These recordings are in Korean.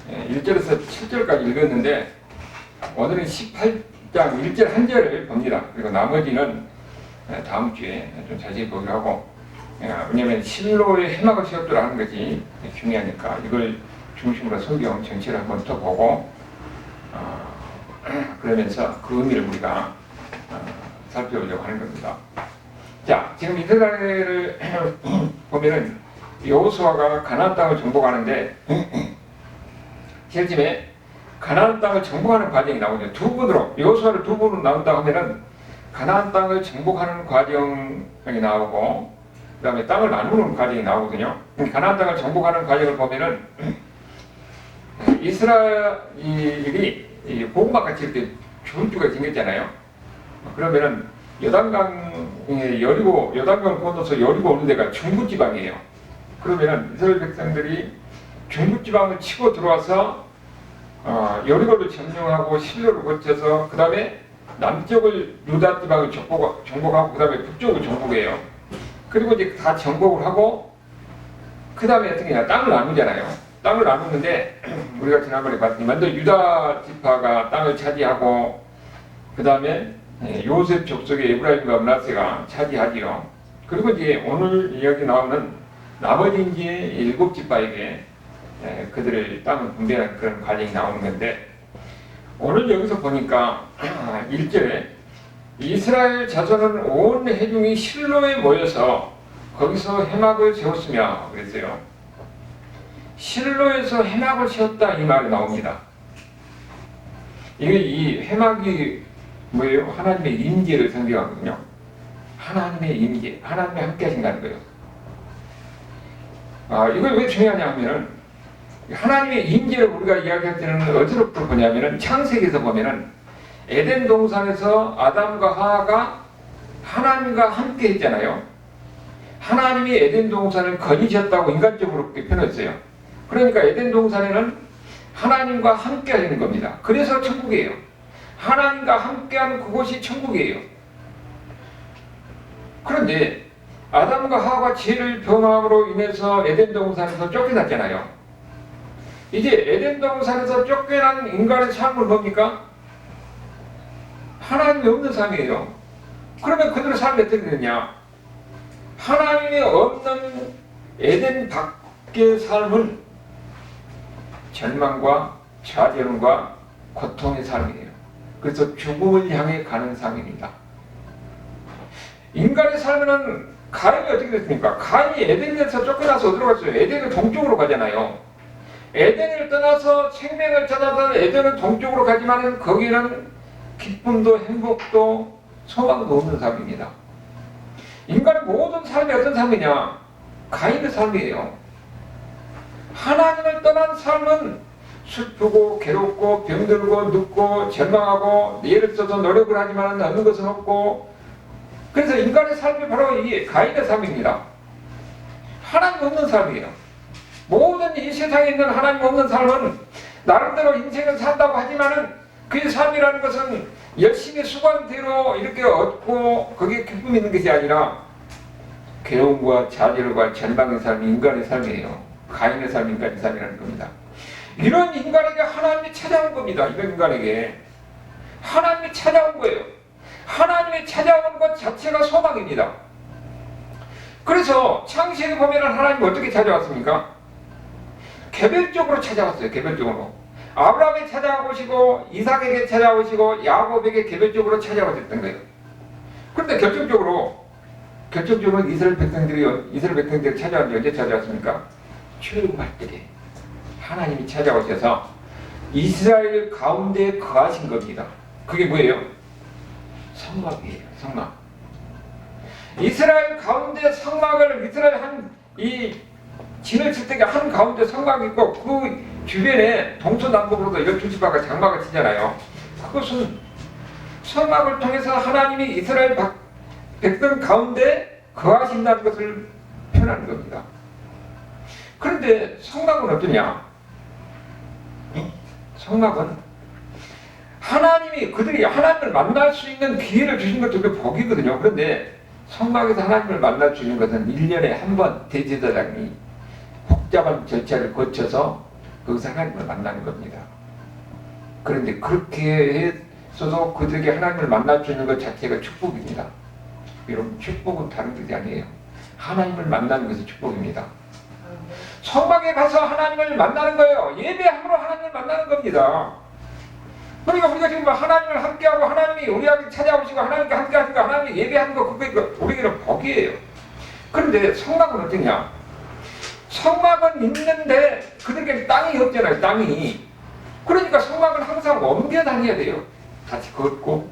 1절에서 7절까지 읽었는데 오늘은 18장 1절 한 절을 봅니다. 그리고 나머지는 다음 주에 좀 자세히 보기로 하고, 왜냐하면 실로의 해막을 세웠더라 하는 것이 중요하니까 이걸 중심으로 성경 전체를 한번 더 보고 그러면서 그 의미를 우리가 살펴보려고 하는 겁니다. 자, 지금 이스라엘을 보면은 여호수아가 가나안 땅을 정복하는데 제일 처음에 가나안 땅을 정복하는 과정이 나오죠. 두 분으로, 여호수아를 두 분으로 나눈다 하면은 가나안 땅을 정복하는 과정이 나오고, 그 다음에 땅을 나누는 과정이 나오거든요. 가나안 땅을 정복하는 과정을 보면은 이스라엘이 복음만 같이 이렇게 줄주가 생겼잖아요. 그러면은 요단강에 요단강을 건너서 여리고 오는 데가 중부지방이에요. 그러면은 이스라엘 백성들이 중부지방을 치고 들어와서 여리고를 점령하고 실로를 거쳐서 그 다음에 남쪽을 유다 지방을 정복하고 그 다음에 북쪽을 정복해요. 그리고 이제 다 정복을 하고 그 다음에 어떻게 해야 땅을 나누잖아요. 땅을 나누는데 우리가 지난번에 봤더니 먼저 유다 지파가 땅을 차지하고 그 다음에 요셉 족속의 에브라임과 므낫세가 차지하지요. 그리고 이제 오늘 여기 나오는 나머지 이제 7지파에게 그들의 땅을 분배하는 그런 과정이 나오는 건데, 오늘 여기서 보니까 1절에 이스라엘 자손은 온 회중이 실로에 모여서 거기서 해막을 세웠으며 그랬어요. 실로에서 해막을 세웠다 이 말이 나옵니다. 이 해막이 뭐예요? 하나님의 임재를 상징하거든요. 하나님의 임재, 하나님이 함께 하신다는 거예요. 이걸 왜 중요하냐 하면은 하나님의 임재를 우리가 이야기할 때는 어디로부터 보냐면은 창세기에서 보면은 에덴 동산에서 아담과 하와가 하나님과 함께 했잖아요. 하나님이 에덴 동산을 거니셨다고 인간적으로 그렇게 표현했어요. 그러니까 에덴 동산에는 하나님과 함께 하는 겁니다. 그래서 천국이에요. 하나님과 함께하는 그곳이 천국이에요. 그런데 아담과 하와가 죄를 범함으로 인해서 에덴 동산에서 쫓겨났잖아요. 이제 에덴 동산에서 쫓겨난 인간의 삶을 뭡니까? 하나님이 없는 삶이에요. 그러면 그들의 삶이 어떻게 되느냐? 하나님이 없는 에덴 밖의 삶은 절망과 좌절과 고통의 삶이에요. 그래서 죽음을 향해 가는 삶입니다. 인간의 삶에는 가인이 어떻게 됐습니까? 가인이 에덴에서 쫓겨나서 어디로 갔어요? 에덴은 동쪽으로 가잖아요. 에덴을 떠나서 생명을 찾아서 에덴은 동쪽으로 가지만 거기는 기쁨도 행복도 소망도 없는 삶입니다. 인간의 모든 삶이 어떤 삶이냐? 가인의 삶이에요. 하나님을 떠난 삶은 슬프고 괴롭고 병들고 눕고 절망하고 애를 써서 노력을 하지만 얻는 것은 없고, 그래서 인간의 삶이 바로 이게 가인의 삶입니다. 하나님 없는 삶이에요. 모든 이 세상에 있는 하나님 없는 삶은 나름대로 인생을 산다고 하지만은 그 삶이라는 것은 열심히 수고한 대로 이렇게 얻고 거기에 기쁨이 있는 것이 아니라 괴로움과 좌절과 절망의 삶이 인간의 삶이에요. 가인의 삶이 인간의 삶이라는 겁니다. 이런 인간에게 하나님이 찾아온 겁니다. 이런 인간에게 하나님이 찾아온 거예요. 하나님이 찾아오는 것 자체가 소망입니다. 그래서 창세기 보면 하나님이 어떻게 찾아왔습니까? 개별적으로 찾아왔어요. 개별적으로. 아브라함에 찾아오시고 이삭에게 찾아오시고 야곱에게 개별적으로 찾아오셨던 거예요. 그런데 결정적으로 이스라엘 백성들이 찾아온 게 언제 찾아왔습니까? 출애굽할 때 하나님이 찾아오셔서 이스라엘 가운데 거하신 겁니다. 그게 뭐예요? 성막이에요. 성막. 이스라엘 가운데 성막을 이스라엘 이 진을 칠 때가 한 가운데 성막이 있고 그 주변에 동서남북으로도 12지파가 장막을 치잖아요. 그것은 성막을 통해서 하나님이 이스라엘 백성 가운데 거하신다는 것을 표현하는 겁니다. 그런데 성막은 어떠냐? 성막은 하나님이 그들이 하나님을 만날 수 있는 기회를 주신 것도 그 복이거든요. 그런데 성막에서 하나님을 만날 수 있는 것은 1년에 한 번 대제사장이 복잡한 절차를 거쳐서 거기서 하나님을 만나는 겁니다. 그런데 그렇게 해서도 그들에게 하나님을 만날 수 있는 것 자체가 축복입니다. 여러분, 축복은 다른 것이 아니에요. 하나님을 만나는 것이 축복입니다. 성막에 가서 하나님을 만나는 거예요. 예배함으로 하나님을 만나는 겁니다. 그러니까 우리가 지금 하나님을 함께하고 하나님이 우리에게 찾아오시고 하나님께 함께하시고 하나님이 예배하는 거 그게 우리에게는 복이에요. 그런데 성막은 어떠냐? 성막은 있는데 그들에게 땅이 없잖아요. 땅이. 그러니까 성막은 항상 옮겨 다녀야 돼요. 다시 걷고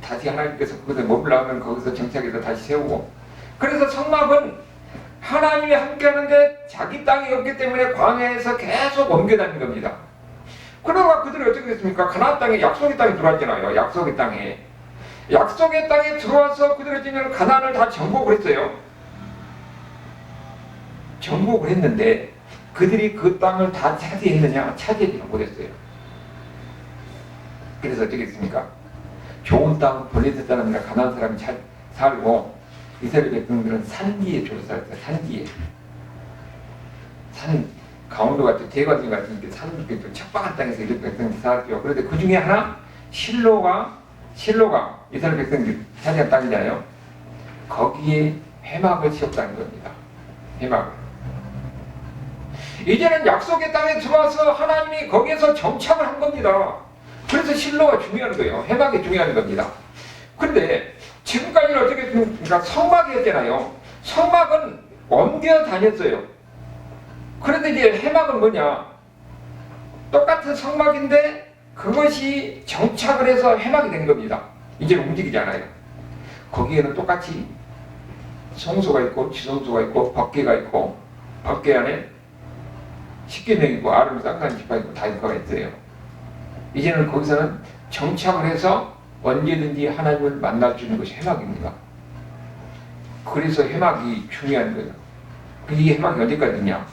다시 하나님께서 거기서 머물러면 거기서 정착해서 다시 세우고. 그래서 성막은 하나님이 함께하는데 자기 땅이 없기 때문에 광야에서 계속 옮겨 다닌 겁니다. 그러다가 그들이 어떻게 됐습니까? 가나안 땅에 약속의 땅에 들어왔잖아요. 약속의 땅에. 약속의 땅에 들어와서 그들이 지금 가나안을 다 정복을 했어요. 정복을 했는데 그들이 그 땅을 다 차지했느냐? 차지하지 못했어요. 그래서 어떻게 했습니까? 좋은 땅 벌레들 사람이나 가나안 사람이 살고 이스라엘 백성들은 산지에 주로 살았어요. 산지에. 산 강원도 같은 대관진 같은 게 산 척박한 땅에서 이스라엘 백성들이 살았죠. 그런데 그 중에 하나 실로가 이스라엘 백성들이 차지한 땅이잖아요. 거기에 회막을 지었다는 겁니다. 회막을. 이제는 약속의 땅에 들어와서 하나님이 거기에서 정착을 한 겁니다. 그래서 실로가 중요한 거예요. 회막이 중요한 겁니다. 그런데 지금까지는 어떻게 했습니까? 성막이었잖아요. 성막은 옮겨 다녔어요. 그런데 이제 회막은 뭐냐? 똑같은 성막인데 그것이 정착을 해서 회막이 된 겁니다. 이제 움직이지 않아요. 거기에는 똑같이 성소가 있고 지성소가 있고 법궤가 있고 법궤 안에 십계명이 있고 아론 쌍난 지파 있고 다 있어요. 이제는 거기서는 정착을 해서 언제든지 하나님을 만날 수 있는 것이 회막입니다. 그래서 회막이 중요한 거예요. 이 회막이 언제까지냐?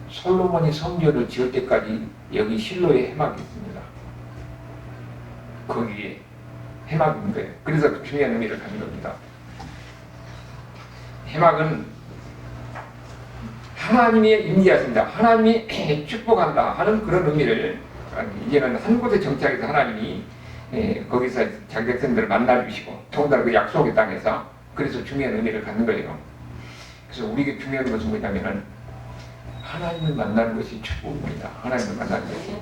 솔로몬이 성전을 지을 때까지 여기 실로에 회막이 있습니다. 거기에 회막이 있는 거예요. 그래서 중요한 의미를 가진 겁니다. 회막은 하나님이 임재하신다, 하나님이 축복한다 하는 그런 의미를 이제는 한 곳에 정착해서 하나님이 거기서 자기 백성들을 만나주시고 더군다나 그 약속의 땅에서 그래서 중요한 의미를 갖는 거예요. 그래서 우리에게 중요한 것은 뭐냐면은 하나님을 만나는 것이 축복입니다. 하나님을 만나는 것이.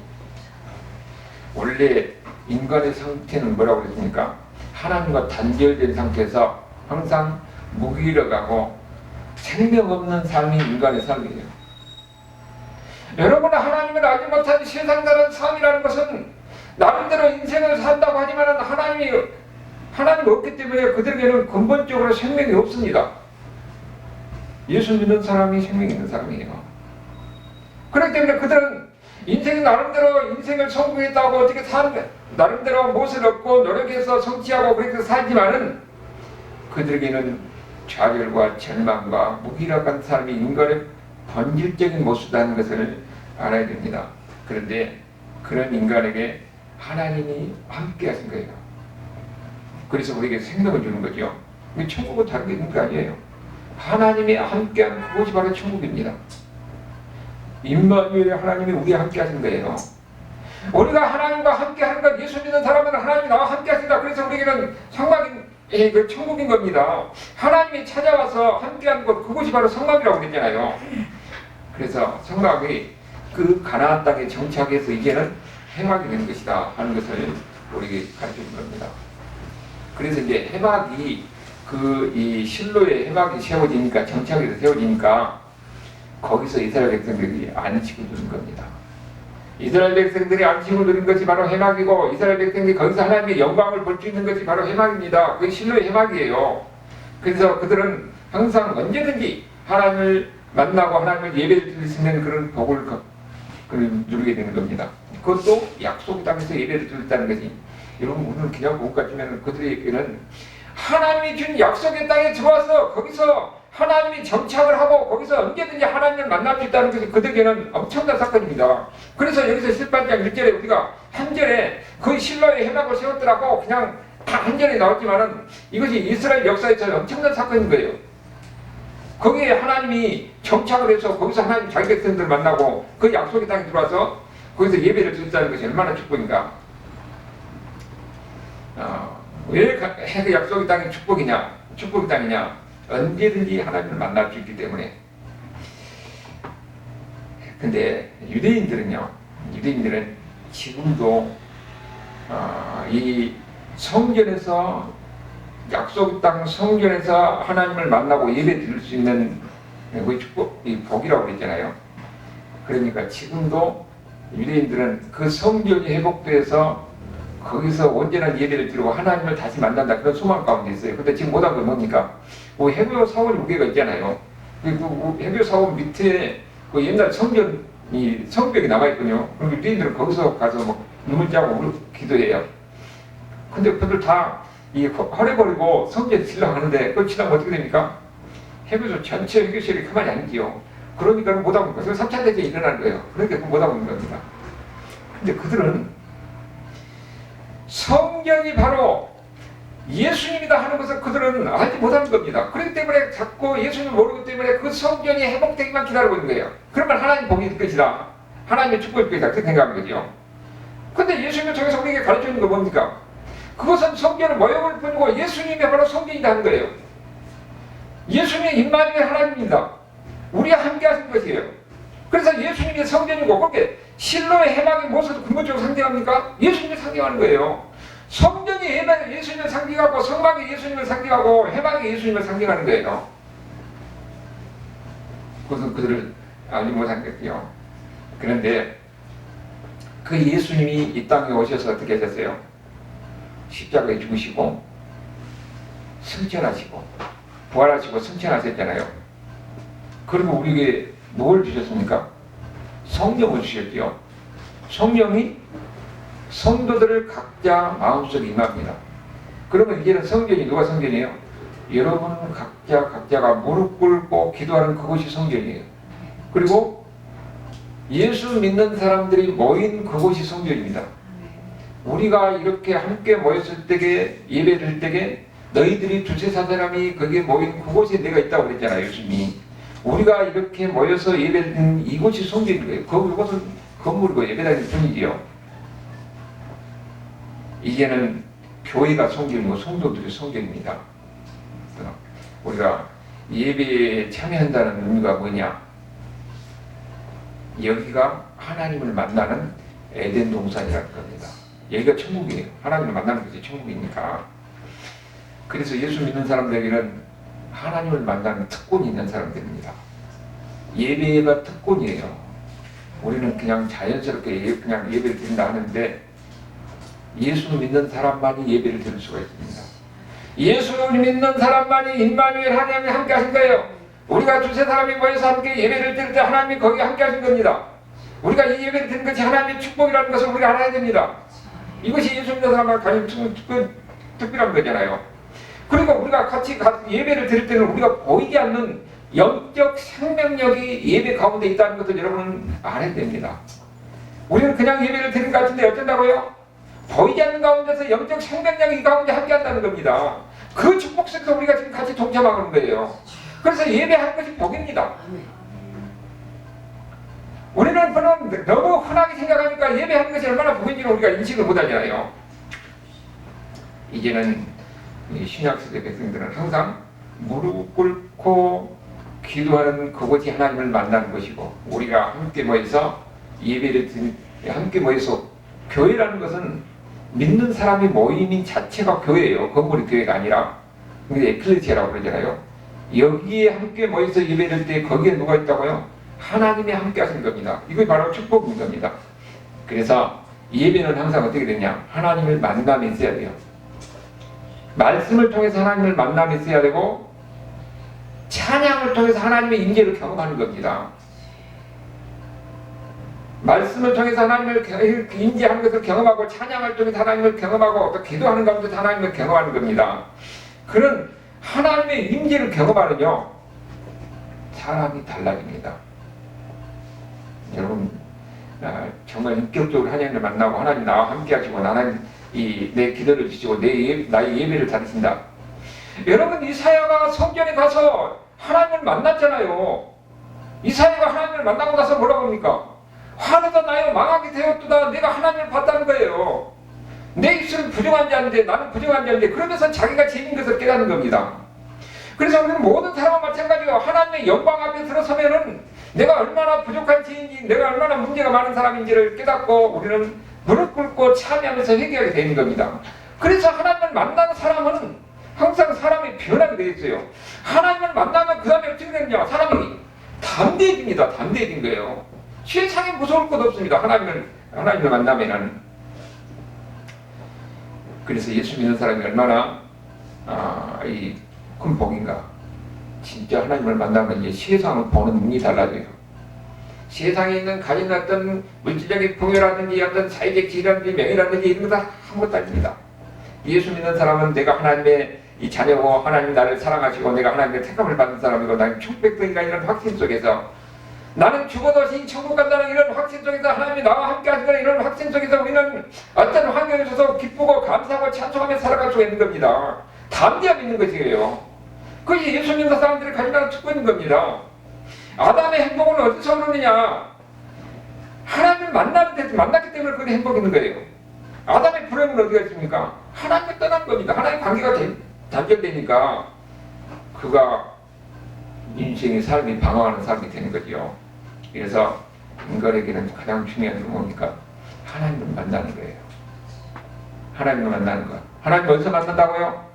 원래 인간의 상태는 뭐라고 그랬습니까? 하나님과 단절된 상태에서 항상 무기력하고 생명 없는 삶이 인간의 삶이에요. 여러분은 하나님을 알지 못한 세상 다른 삶이라는 것은 나름대로 인생을 산다고 하지만 하나님이 없기 때문에 그들에게는 근본적으로 생명이 없습니다. 예수 믿는 사람이 생명이 있는 사람이에요. 그렇기 때문에 그들은 인생이 나름대로 인생을 성공했다고 어떻게 사는 나름대로 무엇을 얻고 노력해서 성취하고 그렇게 살지만은 그들에게는 좌절과 절망과 무기력한 삶이 인간의 본질적인 모습이라는 것을 알아야 됩니다. 그런데 그런 인간에게 하나님이 함께 하신 거예요. 그래서 우리에게 생명을 주는 거죠. 천국은 다른 게 있는 거 아니에요. 하나님이 함께한 그것이 바로 천국입니다. 임마누엘 하나님이 우리와 함께 하신 거예요. 우리가 하나님과 함께 하는 것, 예수 믿는 사람은 하나님이 나와 함께 하신다. 그래서 우리에게는 성막인 그 천국인 겁니다. 하나님이 찾아와서 함께하는 것, 그것이 바로 성막이라고 그랬잖아요. 그래서 성막이 그 가나안 땅에 정착해서 이제는 회막이 된 것이다 하는 것을 우리에게 가르쳐준 겁니다. 그래서 이제 회막이 이 실로에 회막이 세워지니까 정착해서 세워지니까 거기서 이스라엘 백성들이 안식을 누린 겁니다. 이스라엘 백성들이 안식을 누린 것이 바로 회막이고 이스라엘 백성들이 거기서 하나님의 영광을 볼 수 있는 것이 바로 회막입니다. 그게 실로의 회막이에요. 그래서 그들은 항상 언제든지 하나님을 만나고 하나님을 예배를 드릴 수 있는 그런 복을 누리게 되는 겁니다. 그것도 약속 땅에서 예배를 드렸다는 것이 여러분 오늘 그냥 못 가지면 그들에게는 하나님이 준 약속의 땅에 들어와서 거기서 하나님이 정착을 하고 거기서 언제든지 하나님을 만날 수 있다는 것이 그들에게는 엄청난 사건입니다. 그래서 여기서 18장 1절에 우리가 한 절에 그 실로의 회막을 세웠더라고 그냥 한 절에 나왔지만은 이것이 이스라엘 역사에서 엄청난 사건인 거예요. 거기에 하나님이 정착을 해서 거기서 하나님 자기 백성들 만나고 그 약속의 땅에 들어와서 거기서 예배를 드린다는 것이 얼마나 축복인가. 왜 그 약속의 땅이 축복의 땅이냐? 언제든지 하나님을 만날 수 있기 때문에. 근데 유대인들은 지금도 이 성전에서 약속 땅 성전에서 하나님을 만나고 예배 드릴 수 있는 그 축복, 이 복이라고 그랬잖아요. 그러니까 지금도 유대인들은 그 성전이 회복돼서 거기서 온전한 예배를 드리고 하나님을 다시 만난다, 그런 소망 가운데 있어요. 근데 지금 못한 건 뭡니까? 해교 사원 무게가 있잖아요. 그 해교 사원 밑에 그 옛날 성벽이 남아있거든요. 그럼 유대인들은 거기서 가서 뭐 눈물 짜고 기도해요. 근데 그들 다 허례버리고 성전에 치려고 하는데, 그걸 치려면 어떻게 됩니까? 해교소 전체 해교실이 가만히 아니지요. 그러니까 못하고 있는 거예요. 3차 대전이 일어나는 거예요. 그러니까 못하고 있는 겁니다. 근데 그들은 성경이 바로 예수님이다 하는 것을 그들은 알지 못하는 겁니다. 그렇기 때문에 자꾸 예수님을 모르기 때문에 그 성전이 회복되기만 기다리고 있는 거예요. 그러면 하나님 복이 될 것이다, 하나님의 축복일 것이다, 그렇게 생각하는 거죠. 근데 예수님을 통해서 우리에게 가르쳐주는 건 뭡니까? 그것은 성전의 모형을 뿐이고 예수님이 바로 성전이다 하는 거예요. 예수님의 임마누엘 하나님입니다. 우리와 함께 하신 것이에요. 그래서 예수님이 성전이고, 그렇게 실로의 해방의 모습을 근본적으로 상징합니까? 예수님을 상징하는 거예요. 성전이 예수님을 상징하고, 성막이 예수님을 상징하고, 해방이 예수님을 상징하는 거예요. 그것은 그들을 알지 못한 거죠. 그런데 그 예수님이 이 땅에 오셔서 어떻게 하셨어요? 십자가에 죽으시고 승천하시고 부활하시고 승천하셨잖아요. 그리고 우리에게 뭘 주셨습니까? 성령을 주셨죠. 성령이 성도들을 각자 마음속에 임합니다. 그러면 이제는 성전이 누가 성전이에요? 여러분 각자가 무릎 꿇고 기도하는 그곳이 성전이에요. 그리고 예수 믿는 사람들이 모인 그곳이 성전입니다. 우리가 이렇게 함께 모였을 때에, 예배를 때에 너희들이 두세 사람이 거기에 모인 그곳에 내가 있다고 그랬잖아요, 예수님이. 우리가 이렇게 모여서 예배를 드는 이곳이 성전인 거예요. 그곳은 건물이고 예배당일 뿐이지요. 이제는 교회가 성전이고 성도들이 성전입니다. 우리가 예배에 참여한다는 의미가 뭐냐? 여기가 하나님을 만나는 에덴 동산이라는 겁니다. 여기가 천국이에요. 하나님을 만나는 것이 천국이니까. 그래서 예수 믿는 사람들에게는 하나님을 만나는 특권이 있는 사람들입니다. 예배가 특권이에요. 우리는 그냥 자연스럽게 그냥 예배를 드린다 하는데, 예수 믿는 사람만이 예배를 드릴 수가 있습니다. 예수 믿는 사람만이 임마누엘 하나님이 함께 하신 거예요. 우리가 두세 사람이 모여서 함께 예배를 드릴 때 하나님이 거기 함께 하신 겁니다. 우리가 이 예배를 드리는 것이 하나님의 축복이라는 것을 우리가 알아야 됩니다. 이것이 예수 믿는 사람을 가진 특별한 거잖아요. 그리고 우리가 같이 예배를 드릴 때는 우리가 보이지 않는 영적 생명력이 예배 가운데 있다는 것을 여러분은 알아야 됩니다. 우리는 그냥 예배를 드리는 것 같은데 어쩐다고요? 보이지 않는 가운데서 영적 생명력이 이 가운데 함께 한다는 겁니다. 그 축복 속에서 우리가 지금 같이 동참하는 거예요. 그래서 예배하는 것이 복입니다. 우리는 너무 흔하게 생각하니까 예배하는 것이 얼마나 복인지를 우리가 인식을 못하잖아요. 이제는 신약시대 백성들은 항상 무릎 꿇고 기도하는 그곳이 하나님을 만나는 것이고, 우리가 함께 모여서 예배를 함께 모여서, 교회라는 것은 믿는 사람이 모임인 자체가 교회예요. 건물이 교회가 아니라. 근데 에클레시아라고 그러잖아요. 여기에 함께 모여서 예배를 때 거기에 누가 있다고요? 하나님이 함께 하신 겁니다. 이게 바로 축복인 겁니다. 그래서 예배는 항상 어떻게 되냐? 하나님을 만나며 있어야 돼요. 말씀을 통해서 하나님을 만나며 있어야 되고, 찬양을 통해서 하나님의 임재를 경험하는 겁니다. 말씀을 통해서 하나님을 임재하는 것을 경험하고, 찬양을 통해서 하나님을 경험하고, 또 기도하는 가운데 하나님을 경험하는 겁니다. 그런 하나님의 임재를 경험하는요, 사람이 달라집니다. 여러분, 정말 인격적으로 하나님을 만나고 하나님 나와 함께 하시고, 하나님 내 기도를 주시고 나의 예배를 받으신다. 여러분, 이사야가 성전에 가서 하나님을 만났잖아요. 이사야가 하나님을 만나고 나서 뭐라고 합니까? 화내다 나여 망하게 되었도다. 내가 하나님을 봤다는 거예요. 내 입술은 부정한 자인데 나는 부정한 자인데 그러면서 자기가 죄인 것을 깨닫는 겁니다. 그래서 우리는 모든 사람은 마찬가지로 하나님의 영광 앞에 들어서면은 내가 얼마나 부족한 죄인지 내가 얼마나 문제가 많은 사람인지를 깨닫고 우리는 무릎 꿇고 참여하면서 회개하게 되는 겁니다. 그래서 하나님을 만나는 사람은 항상 사람이 변하게 되어 있어요. 하나님을 만나면 그 다음에 어떻게 되느냐? 사람이 담대해집니다. 담대해진 거예요. 세상에 무서울 것 없습니다. 하나님을 만나면은. 그래서 예수 믿는 사람이 얼마나 이 큰 복인가. 진짜 하나님을 만나면 이제 세상을 보는 눈이 달라져요. 세상에 있는 가진 어떤 물질적인 풍요라든지 어떤 사회적 지위라든지 명예라든지 이런 거 다 아무것도 아닙니다. 예수 믿는 사람은 내가 하나님의 이 자녀고 하나님 나를 사랑하시고 내가 하나님의 택함을 받는 사람이고 나는 축복된가 이런 확신 속에서 나는 죽어도 천국 간다는 이런 확신 속에서 하나님이 나와 함께 하시는 이런 확신 속에서 우리는 어떤 환경에서도 기쁘고 감사하고 찬송하며 살아갈 수가 있는 겁니다. 담대함이 있는 것이에요. 그것이 예수 믿는 사람들이 가지고 특권인 겁니다. 아담의 행복은 어디서 오느냐? 하나님을 만났기 때문에 그게 행복이 있는 거예요. 아담의 불행은 어디가 있습니까? 하나님을 떠난 겁니다. 하나님 관계가 단절되니까 그가 인생의 삶이 방황하는 삶이 되는 거죠. 그래서 인간에게는 가장 중요한 건 뭡니까? 하나님을 만나는 거예요. 하나님을 만나는 거. 하나님 어디서 만난다고요?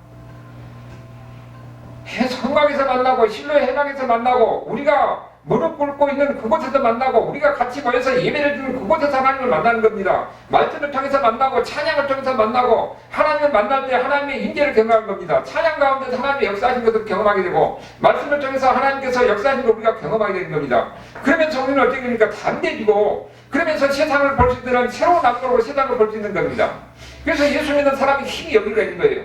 성막에서 만나고 실로의 해방에서 만나고 우리가 무릎 꿇고 있는 그곳에서 만나고 우리가 같이 모여서 예배를 드리는 그곳에서 하나님을 만나는 겁니다. 말씀을 통해서 만나고 찬양을 통해서 만나고 하나님을 만날 때 하나님의 인재를 경험하는 겁니다. 찬양 가운데서 하나님의 역사하신 것을 경험하게 되고 말씀을 통해서 하나님께서 역사하신 것을 우리가 경험하게 되는 겁니다. 그러면서 우리는 어떻게 됩니까? 담대해지고 그러면서 세상을 볼 수 있는 새로운 앞으로 세상을 볼 수 있는 겁니다. 그래서 예수 믿는 사람이 힘이 여기가 있는 거예요.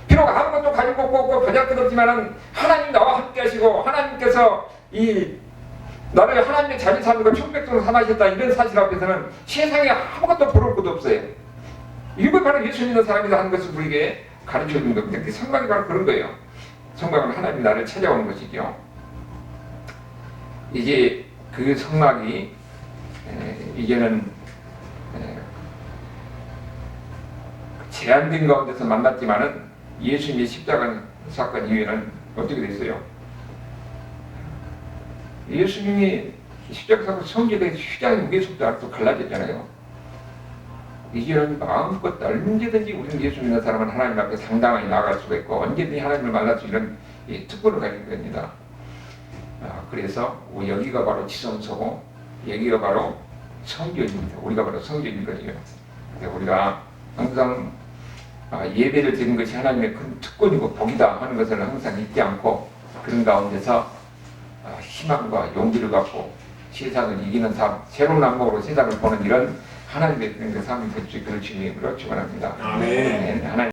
비록 아무것도 가지고 없고 보잘것없지만은 하나님 나와 함께 하시고 하나님께서 나를 하나님의 자비 삼고 천백성으로 삼으셨다 이런 사실 앞에서는 세상에 아무것도 부러울 것도 없어요. 이거 바로 예수 믿는 사람이다 하는 것을 우리에게 가르쳐 주는 겁니다. 성막이 바로 그런 거예요. 성막은 하나님이 나를 찾아오는 것이죠. 이제 그 성막이 이제는 제한된 가운데서 만났지만은 예수님의 십자가 사건 이후에는 어떻게 됐어요? 예수님이 십자가 사건 성질에 휘장의 무게 속도가 또 갈라졌잖아요. 이제는 마음껏 얼마든지 우리는 예수 믿는 사람은 하나님 앞에 당당하게 나아갈 수가 있고 언제든지 하나님을 만날 수 있는 특권을 가지고 있습니다. 그래서 여기가 바로 지성소고 여기가 바로 성전입니다. 우리가 바로 성전인 거죠. 우리가 항상 예배를 드리는 것이 하나님의 큰 특권이고 복이다 하는 것을 항상 잊지 않고 그런 가운데서 희망과 용기를 갖고 세상을 이기는 삶, 새로운 안목으로 세상을 보는 이런 하나님의 삶이 될 수 있기를 주님으로 축원합니다. 아멘. 하나님